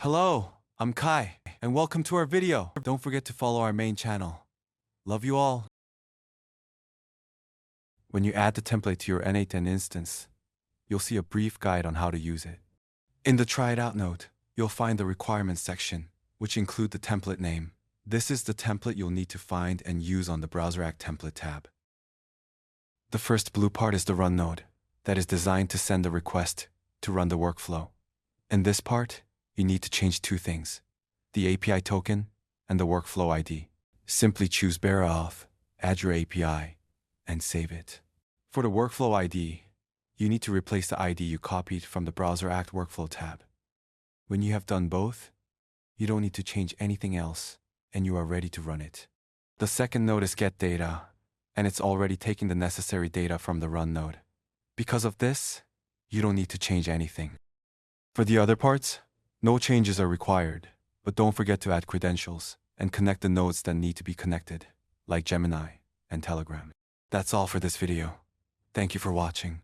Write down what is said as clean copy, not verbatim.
Hello, I'm Kai, and welcome to our video. Don't forget to follow our main channel. Love you all. When you add the template to your n8n instance, you'll see a brief guide on how to use it. In the Try It Out note, you'll find the requirements section, which include the template name. This is the template you'll need to find and use on the Browseract template tab. The first blue part is the run node, that is designed to send a request to run the workflow. In this part, you need to change two things, the API token and the workflow ID. Simply choose bear auth, add your API, and save it. For the workflow ID, you need to replace the ID you copied from the Browseract workflow tab. When you have done both, you don't need to change anything else, and you are ready to run it. The second node is get data, and it's already taking the necessary data from the run node. Because of this, you don't need to change anything. For the other parts, no changes are required, but don't forget to add credentials and connect the nodes that need to be connected, like Gemini and Telegram. That's all for this video. Thank you for watching.